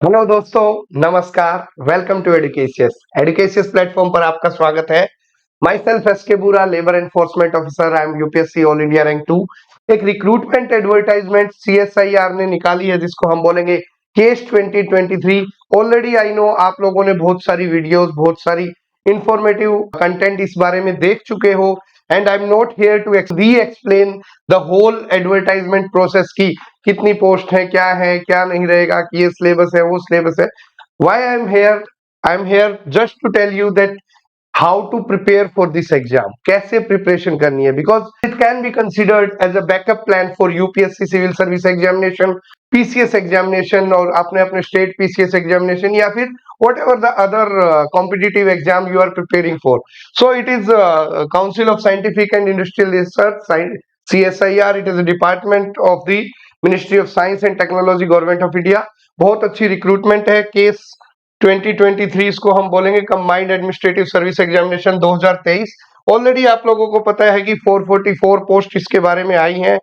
Hello दोस्तों, नमस्कार। Welcome to Educatious. Educatious platform पर आपका स्वागत है। Myself S K Bura, labour enforcement officer. I am UPSC all India rank 2। एक रिक्रूटमेंट एडवर्टाइजमेंट सीएसआईआर ने निकाली है, जिसको हम बोलेंगे केस 2023। ऑलरेडी आई नो आप लोगों ने बहुत सारी वीडियोस, बहुत सारी इंफॉर्मेटिव कंटेंट इस बारे में देख चुके हो, and I am not here to reexplain the whole advertisement process की कितनी पोस्ट है, क्या नहीं रहेगा, कि ये सिलेबस है, वो सिलेबस है। Why I am here just to tell you that how to prepare for this exam, कैसे प्रिपरेशन करनी है, because it can be considered as a backup plan for UPSC civil service examination, PCS examination, और अपने अपने state PCS examination, या फिर whatever the other competitive exam you are preparing for. So it is Council of Scientific and Industrial Research, CSIR. It is a department of the Ministry of Science and Technology, Government of India. बहुत अच्छी recruitment है। Case 2023 इसको हम बोलेंगे combined administrative service examination 2023। Already आप लोगों को पता है कि 444 पोस्ट इसके बारे में आई हैं।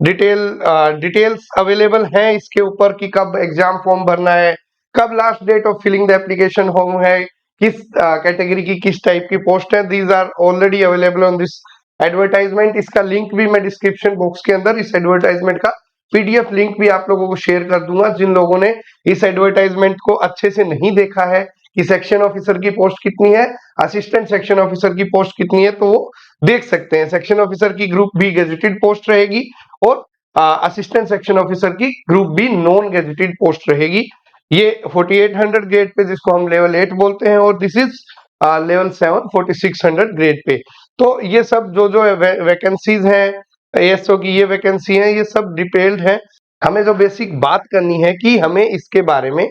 डिटेल्स अवेलेबल हैं इसके ऊपर कि कब एग्जाम फॉर्म भरना है, कब last date of filling the application form है, किस कैटेगरी की किस टाइप की पोस्ट है। These are already available on this advertisement. इसका लिंक भी मैं डिस्क्रिप्शन बॉक्स के अंदर इस एडवर्टाइजमेंट का पीडीएफ लिंक भी आप लोगों को शेयर कर दूंगा। जिन लोगों ने इस एडवर्टाइजमेंट को अच्छे से नहीं देखा है कि सेक्शन ऑफिसर की पोस्ट कितनी है, असिस्टेंट सेक्शन ऑफिसर की पोस्ट कितनी है, तो वो देख सकते हैं। सेक्शन ऑफिसर की ग्रुप बी गेजेटेड पोस्ट रहेगी, और असिस्टेंट सेक्शन ऑफिसर की group B non gazetted post रहेगी। ये 4800 ग्रेड पे, जिसको हम लेवल 8 बोलते हैं, और this is level 7 4600 grade pay. तो ये सब जो वैकेंसीज हैं, एएसओ की ये वैकेंसी है, ये सब डिटेल्ड है। हमें जो बेसिक बात करनी है कि हमें इसके बारे में,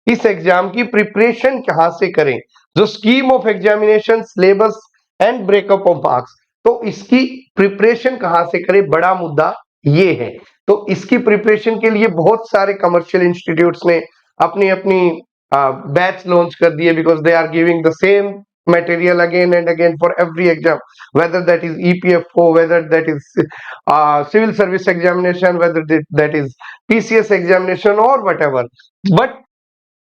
इस एग्जाम की प्रिपरेशन कहाँ से करें, जो scheme of examination, syllabus and breakup of marks, तो इसकी प्रिपरेशन कहाँ से करें, बड़ा मुद्दा ये है। तो इसकी प्रिपरेशन के लिए बहुत सारे कमर्शियल इंस्टीट्यूट्स ने अपनी अपनी बैच लॉन्च कर दिए, because they are giving the same material again and again for every exam, whether that is EPFO, whether that is civil service examination, whether that is PCS examination or whatever. But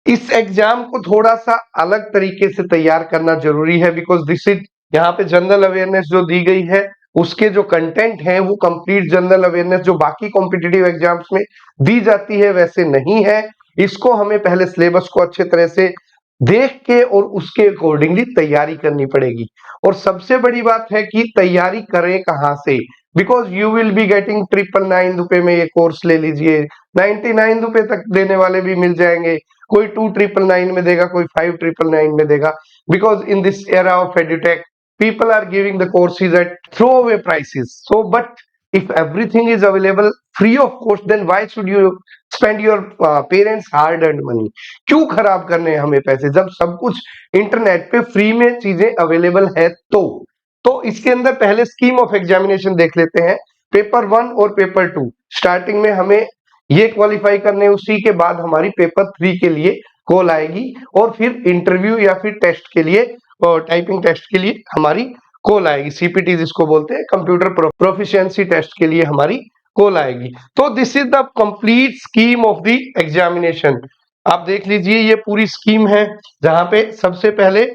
इस exam को थोड़ा सा अलग तरीके से तैयार करना जरूरी है, बिकॉज दिस इज, यहाँ पे जनरल अवेयरनेस जो दी गई है, उसके जो कंटेंट है वो कंप्लीट जनरल अवेयरनेस जो बाकी कॉम्पिटिटिव एग्जाम्स में दी जाती है वैसे नहीं है। इसको हमें पहले सिलेबस को अच्छे तरह से देख के और उसके अकॉर्डिंगली तैयारी करनी पड़ेगी। और सबसे बड़ी बात है कि तैयारी करें कहाँ से, because you will be getting 999 में ये कोर्स ले लीजिए, 99 तक देने वाले भी मिल जाएंगे, कोई 2999 में देगा, कोई 5999 में देगा, because in this era of edutech people are giving the courses at throwaway prices. So but if everything is available free of cost, then why should you spend your parents hard earned money? क्यों खराब करने हैं हमें पैसे, जब सब कुछ internet पे फ्री में चीजें अवेलेबल है। तो इसके अंदर पहले स्कीम ऑफ एग्जामिनेशन देख लेते हैं। पेपर 1 और पेपर 2 स्टार्टिंग में हमें ये क्वालिफाई करने, उसी के बाद हमारी पेपर 3 के लिए कॉल आएगी, और फिर इंटरव्यू या फिर टेस्ट के लिए, और टाइपिंग टेस्ट के लिए हमारी कॉल आएगी। सीपीटी जिसको बोलते हैं, कंप्यूटर प्रोफिशिएंसी टेस्ट के लिए हमारी कॉल आएगी। तो this is the complete scheme of the examination. आप देख लीजिए, ये पूरी स्कीम है, जहां पे सबसे पहले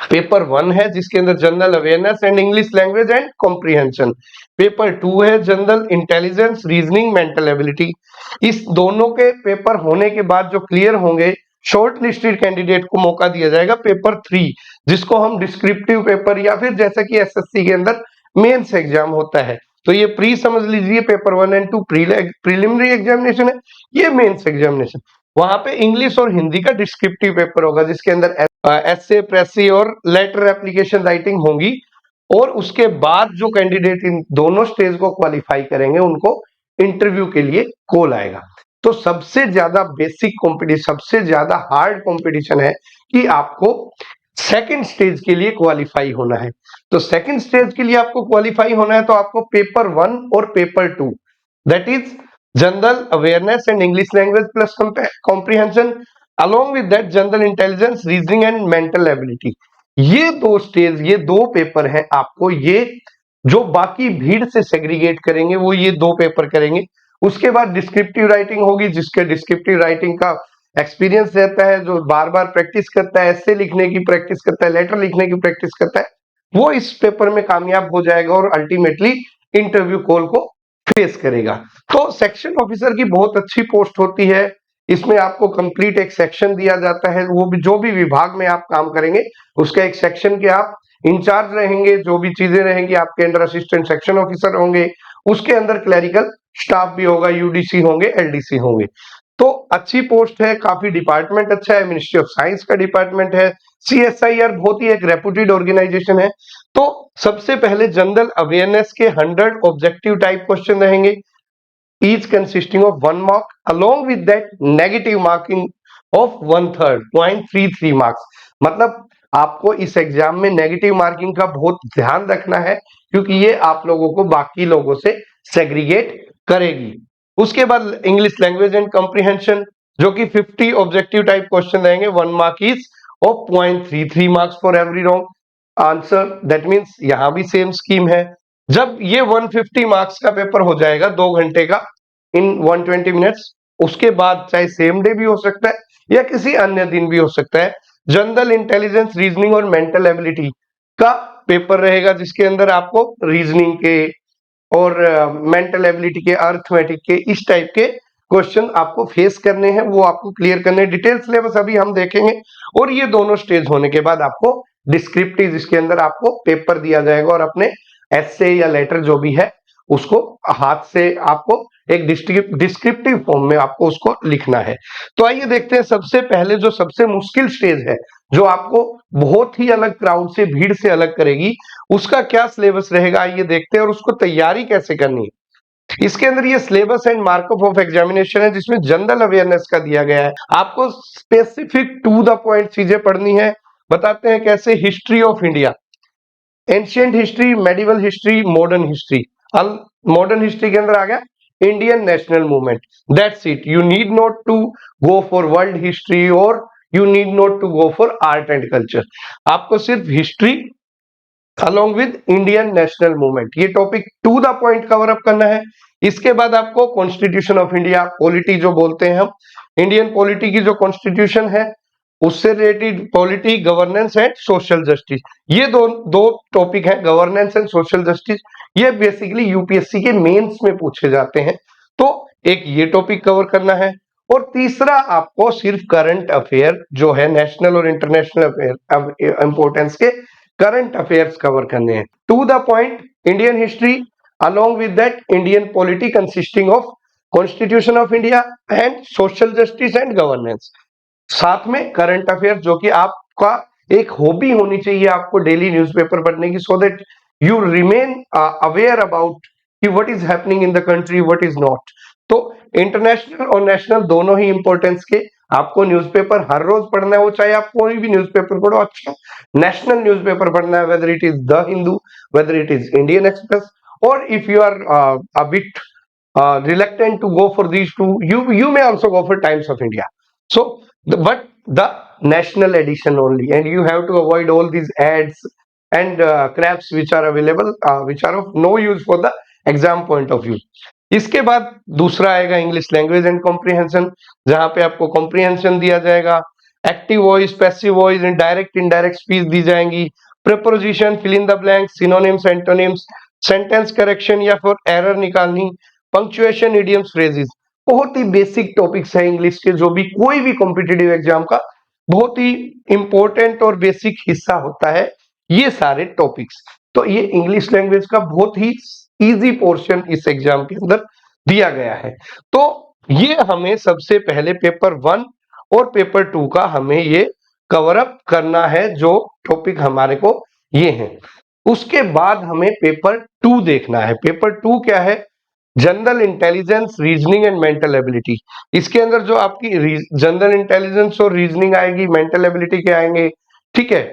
पेपर 1 है जिसके अंदर general awareness and English language and comprehension. Paper 2 है general intelligence, reasoning, mental ability. इस दोनों के पेपर होने के बाद जो क्लियर होंगे, शॉर्ट लिस्टेड कैंडिडेट को मौका दिया जाएगा पेपर 3, जिसको हम डिस्क्रिप्टिव पेपर, या फिर जैसा कि एसएससी के अंदर मेंस एग्जाम होता है। तो ये प्री समझ लीजिए, पेपर 1 एंड 2 प्रीलिमिनरी एग्जामिनेशन है, ये मेंस एग्जामिनेशन। वहां पे इंग्लिश और हिंदी का डिस्क्रिप्टिव पेपर होगा, जिसके अंदर एसे, प्रेसी और लेटर एप्लीकेशन राइटिंग होंगी। और उसके बाद जो कैंडिडेट इन दोनों स्टेज को क्वालिफाई करेंगे, उनको इंटरव्यू के लिए कॉल आएगा। तो सबसे ज्यादा बेसिक कॉम्पिटिशन, सबसे ज्यादा हार्ड कंपटीशन है कि आपको सेकंड स्टेज के लिए क्वालिफाई होना है। तो सेकंड स्टेज के लिए आपको क्वालिफाई होना है, तो आपको पेपर 1 और paper 2, that is general awareness and English language plus comprehension, along with that general intelligence, reasoning and mental ability. ये दो स्टेज, ये दो पेपर हैं। आपको ये जो बाकी भीड़ से सेग्रीगेट करेंगे, वो ये दो पेपर करेंगे। उसके बाद डिस्क्रिप्टिव राइटिंग होगी, जिसके डिस्क्रिप्टिव राइटिंग का एक्सपीरियंस रहता है, जो बार बार प्रैक्टिस करता है, एस्से लिखने की प्रैक्टिस करता है, लेटर लिखने की प्रैक्टिस करता है, वो इस पेपर में कामयाब हो जाएगा और अल्टीमेटली इंटरव्यू कॉल को फेस करेगा। तो सेक्शन ऑफिसर की बहुत अच्छी पोस्ट होती है। इसमें आपको कंप्लीट एक सेक्शन दिया जाता है, वो भी जो भी विभाग में आप काम करेंगे उसका एक सेक्शन के आप इंचार्ज रहेंगे, जो भी चीजें रहेंगी आपके अंडर असिस्टेंट सेक्शन ऑफिसर होंगे, उसके अंदर क्लरिकल स्टाफ भी होगा, यूडीसी होंगे, एलडीसी होंगे। तो अच्छी पोस्ट है, काफी डिपार्टमेंट अच्छा है, मिनिस्ट्री ऑफ साइंस का डिपार्टमेंट है। सीएसआईआर बहुत ही एक रेपुटेड ऑर्गेनाइजेशन है। तो सबसे पहले जनरल अवेयरनेस के 100 ऑब्जेक्टिव टाइप क्वेश्चन रहेंगे, each consisting of 1 mark, along with that negative marking of 1/3 0.33 marks. मतलब आपको इस एग्जाम में नेगेटिव मार्किंग का बहुत ध्यान रखना है, क्योंकि ये आप लोगों को बाकी लोगों से सेग्रीगेट करेगी। उसके बाद इंग्लिश लैंग्वेज एंड कॉम्प्रिहेंशन, जो कि 50 ऑब्जेक्टिव टाइप क्वेश्चन रहेंगे, 1 mark is of 0.33 marks for every wrong answer. That means यहां भी सेम स्कीम है। जब ये 150 मार्क्स का पेपर हो जाएगा 2 घंटे का इन 120 मिनट्स, उसके बाद चाहे सेम डे भी हो सकता है या किसी अन्य दिन भी हो सकता है, जनरल इंटेलिजेंस, रीजनिंग और मेंटल एबिलिटी का पेपर रहेगा, जिसके अंदर आपको रीजनिंग के और मेंटल एबिलिटी के, अर्थमेटिक के, इस टाइप के क्वेश्चन आपको फेस करने हैं, वो आपको क्लियर करने हैं। डिटेल सिलेबस अभी हम देखेंगे। और ये दोनों स्टेज होने के बाद आपको डिस्क्रिप्टिव, जिसके अंदर आपको पेपर दिया जाएगा और अपने एस्से या लेटर जो भी है उसको हाथ से आपको एक डिस्क्रिप्टिव फॉर्म में आपको उसको लिखना है। तो आइए देखते हैं सबसे पहले जो सबसे मुश्किल स्टेज है, जो आपको बहुत ही अलग क्राउड से, भीड़ से अलग करेगी, उसका क्या सिलेबस रहेगा आइए देखते हैं और उसको तैयारी कैसे करनी है। इसके अंदर ये syllabus and markup of examination है, जिसमें जनरल अवेयरनेस का दिया गया है। आपको स्पेसिफिक टू द पॉइंट चीजें पढ़नी है। बताते हैं कैसे। History of India, ancient history, medieval history, modern history. Modern history के अंदर आ गया Indian national movement. That's it, you need not to go for world history और you need not to go for art and culture. आपको सिर्फ history along with Indian national movement, ये topic to the point cover up करना है। इसके बाद आपको constitution of India, polity जो बोलते हैं हम, इंडियन पॉलिटी की जो कॉन्स्टिट्यूशन है उससे related polity, governance and social justice, ये दो दो टॉपिक हैं, गवर्नेंस एंड सोशल जस्टिस। ये बेसिकली यूपीएससी के मेंस में पूछे जाते हैं। तो एक ये टॉपिक कवर करना है। और तीसरा आपको सिर्फ करंट अफेयर जो है, नेशनल और इंटरनेशनल अफेयर इंपोर्टेंस के करंट अफेयर्स कवर करने हैं। To the point Indian history, along with that Indian polity consisting of Constitution of India and social justice and governance। साथ में करंट अफेयर, जो कि आपका एक हॉबी होनी चाहिए आपको डेली न्यूज़पेपर पढ़ने की, so that you remain aware about कि what is happening in the country, what is not. तो इंटरनेशनल और नेशनल दोनों ही इंपॉर्टेंस के आपको न्यूज़पेपर हर रोज पढ़ना है, वो चाहे आप कोई भी न्यूज़पेपर पढ़ो। अच्छा, नेशनल न्यूज़पेपर पढ़ना है, whether it is the Hindu, whether it is Indian Express, और if you are a bit reluctant to go for these two, you may also go for Times of India. So but the national edition only, and you have to avoid all these ads and craps which are available, which are of no use for the exam point of view। इसके बाद दूसरा आएगा English language and comprehension, जहां पे आपको comprehension दिया जाएगा, active voice, passive voice, direct indirect speech दी जाएंगी, preposition, fill in the blank, synonyms, antonyms, sentence correction या फिर एरर निकालनी, पंक्चुएशन, इडियम्स, फ्रेजेस। बहुत ही बेसिक टॉपिक्स है इंग्लिश के, जो भी कोई भी कॉम्पिटिटिव एग्जाम का बहुत ही इंपॉर्टेंट और बेसिक हिस्सा होता है, ये सारे टॉपिक्स। तो ये इंग्लिश लैंग्वेज का बहुत ही इजी पोर्शन इस एग्जाम के अंदर दिया गया है। तो ये हमें सबसे पहले पेपर 1 और पेपर 2 का हमें ये कवर अप करना है, जो टॉपिक हमारे को ये हैं। उसके बाद हमें पेपर 2 देखना है। पेपर 2 क्या है? General intelligence, reasoning and mental ability. इसके अंदर जो आपकी जनरल इंटेलिजेंस और रीजनिंग आएगी, मेंटल एबिलिटी के आएंगे, ठीक है।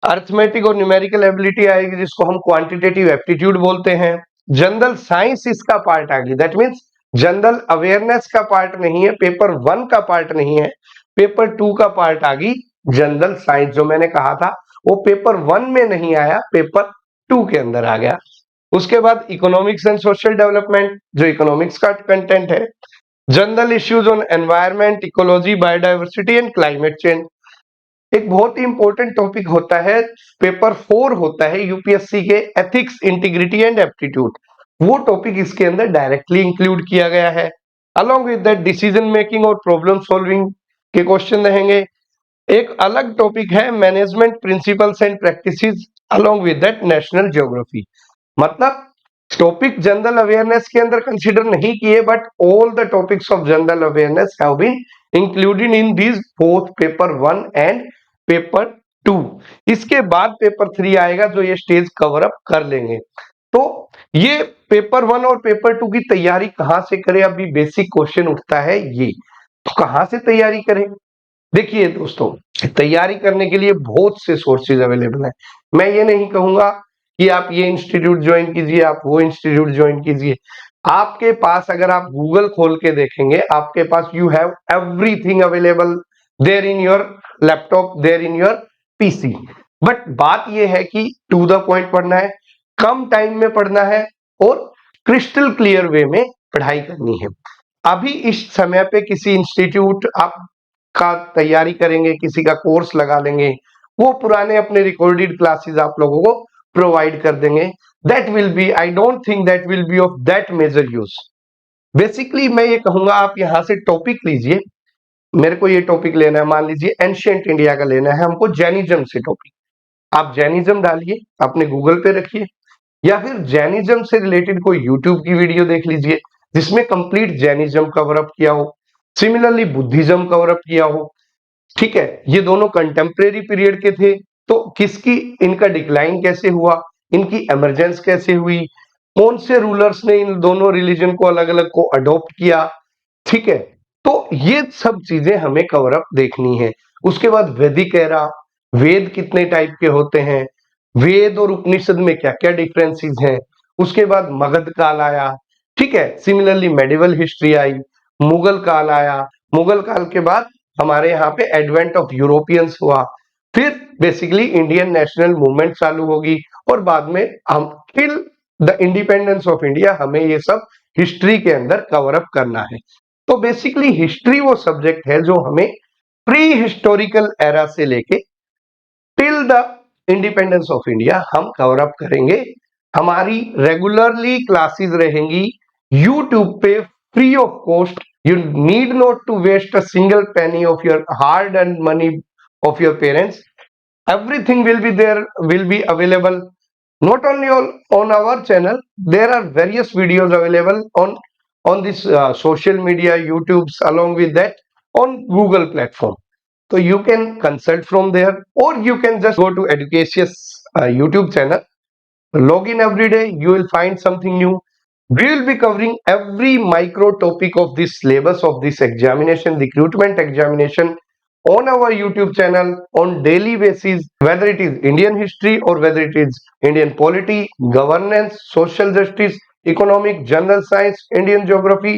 अर्थमेटिक और न्यूमेरिकल एबिलिटी आएगी, जिसको हम क्वांटिटेटिव एप्टीट्यूड बोलते हैं। जनरल साइंस इसका पार्ट आ गई, दैट मीन्स जनरल अवेयरनेस का पार्ट नहीं है, पेपर 1 का पार्ट नहीं है, पेपर 2 का पार्ट आ गई जनरल साइंस। जो मैंने कहा था वो पेपर 1 में नहीं आया, पेपर 2 के अंदर आ गया। उसके बाद इकोनॉमिक्स एंड सोशल डेवलपमेंट, जो इकोनॉमिक्स का कंटेंट है। General issues on environment, ecology, biodiversity and climate change. एक बहुत ही इंपॉर्टेंट टॉपिक होता है, पेपर 4 होता है यूपीएससी के, एथिक्स, इंटीग्रिटी एंड एप्टीट्यूड। वो टॉपिक इसके अंदर डायरेक्टली इंक्लूड किया गया है। Along with that decision making और प्रॉब्लम सॉल्विंग के क्वेश्चन रहेंगे। एक अलग टॉपिक है management principles and practices, along with that national geography. मतलब टॉपिक जनरल अवेयरनेस के अंदर कंसीडर नहीं किए, but all the topics of general awareness have been included in this both paper 1 and paper 2। इसके बाद पेपर 3 आएगा जो ये स्टेज कवर अप कर लेंगे। तो ये पेपर 1 और पेपर 2 की तैयारी कहां से करें, अभी बेसिक क्वेश्चन उठता है ये, तो कहां से तैयारी करें। देखिए दोस्तों, तैयारी करने के लिए बहुत से सोर्सेज अवेलेबल हैं। मैं ये नहीं कहूंगा कि आप ये इंस्टीट्यूट ज्वाइन कीजिए, आप वो इंस्टीट्यूट ज्वाइन कीजिए। आपके पास अगर आप गूगल खोल के देखेंगे, आपके पास you have everything available there in your laptop, there in your PC. But बात यह है कि टू द पॉइंट पढ़ना है, कम टाइम में पढ़ना है और क्रिस्टल क्लियर वे में पढ़ाई करनी है। अभी इस समय पे किसी इंस्टीट्यूट आप का तैयारी करेंगे, किसी का कोर्स लगा लेंगे, वो पुराने अपने रिकॉर्डेड क्लासेस आप लोगों को प्रोवाइड कर देंगे। That will be, I don't think that will be of that major use. Basically मैं ये कहूंगा, आप यहां से टॉपिक लीजिए। मेरे को ये टॉपिक लेना है, मान लीजिए एंशिएंट इंडिया का लेना है हमको, जैनिज्म से टॉपिक। आप जैनिज्म डालिए, अपने गूगल पे रखिए, या फिर जैनिज्म से रिलेटेड कोई यूट्यूब की वीडियो देख लीजिए जिसमें कंप्लीट जैनिज्म कवर अप किया हो। सिमिलरली बुद्धिज्म कवर अप किया हो। ठीक है, ये दोनों कंटेम्प्रेरी पीरियड के थे, तो किसकी, इनका डिक्लाइन कैसे हुआ, इनकी एमरजेंस कैसे हुई, कौन से रूलर्स ने इन दोनों रिलीजन को अलग अलग को अडॉप्ट किया। ठीक है, तो ये सब चीजें हमें कवर अप देखनी है। उसके बाद वैदिक एरा, वेद कितने टाइप के होते हैं, वेद और उपनिषद में क्या क्या डिफरेंसेस हैं। उसके बाद मगध काल आया। ठीक है, similarly medieval history I, Mughal काल आया, मुगल काल के बाद हमारे यहाँ पे एडवेंट ऑफ यूरोपियंस हुआ, फिर बेसिकली इंडियन नेशनल मूवमेंट चालू होगी, और बाद में हम till the independence of India हमें ये सब हिस्ट्री के अंदर कवर अप करना है। तो बेसिकली हिस्ट्री वो सब्जेक्ट है जो हमें प्री हिस्टोरिकल एरा से लेके till the independence of India हम कवर अप करेंगे। हमारी रेगुलरली क्लासेस रहेंगी यूट्यूब पे free of cost. You need not to waste a single penny of your hard-earned money of your parents. Everything will be there, will be available. Not only on our channel, there are various videos available on this social media, YouTube's, along with that on Google platform. So you can consult from there, or you can just go to Educatious YouTube channel. Log in every day, you will find something new. We will be covering every micro topic of this syllabus of this examination, recruitment examination, on our YouTube channel on daily basis, whether it is Indian history or whether it is Indian polity, governance, social justice, economic, general science, Indian geography,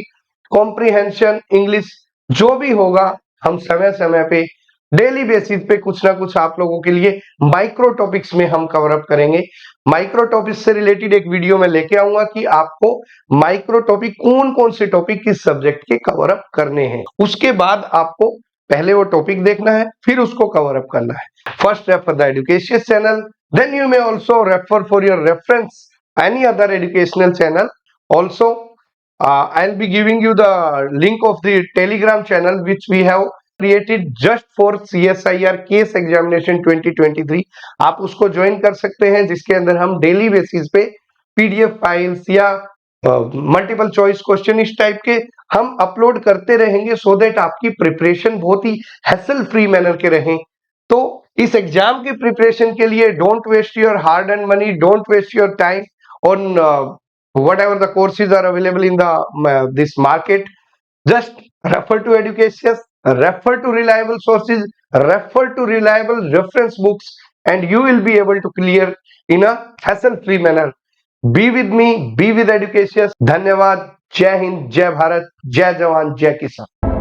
comprehension, English, जो भी होगा हम समय समय पे daily basis पे कुछ ना कुछ आप लोगों के लिए माइक्रो टॉपिक्स में हम कवर अप करेंगे। माइक्रो टॉपिक्स से रिलेटेड एक वीडियो में लेके आऊंगा कि आपको माइक्रो टॉपिक कौन कौन से टॉपिक किस सब्जेक्ट के कवर अप करने हैं। उसके बाद आपको पहले वो टॉपिक देखना है, फिर उसको कवर अप करना है। First refer the Educatious channel, then you may also refer for your reference any other educational channel. Also I will be giving you the link of the Telegram channel which we have created just for CSIR केस examination 2023। आप उसको join कर सकते हैं, जिसके अंदर हम daily basis पे PDF फाइल्स या मल्टीपल चॉइस क्वेश्चन इस टाइप के हम अपलोड करते रहेंगे, सो दैट आपकी प्रिपरेशन बहुत ही हैसल फ्री मैनर के रहें। तो इस एग्जाम की प्रिपरेशन के लिए don't waste your hard and money, don't waste your time on whatever the courses are available in the this market. Just refer to Educatious, refer to reliable sources, refer to reliable reference books, and you will be able to clear in a hassle-free manner. Be with me, be with Educatious. धन्यवाद। जय हिंद, जय भारत, जय जवान, जय किसान।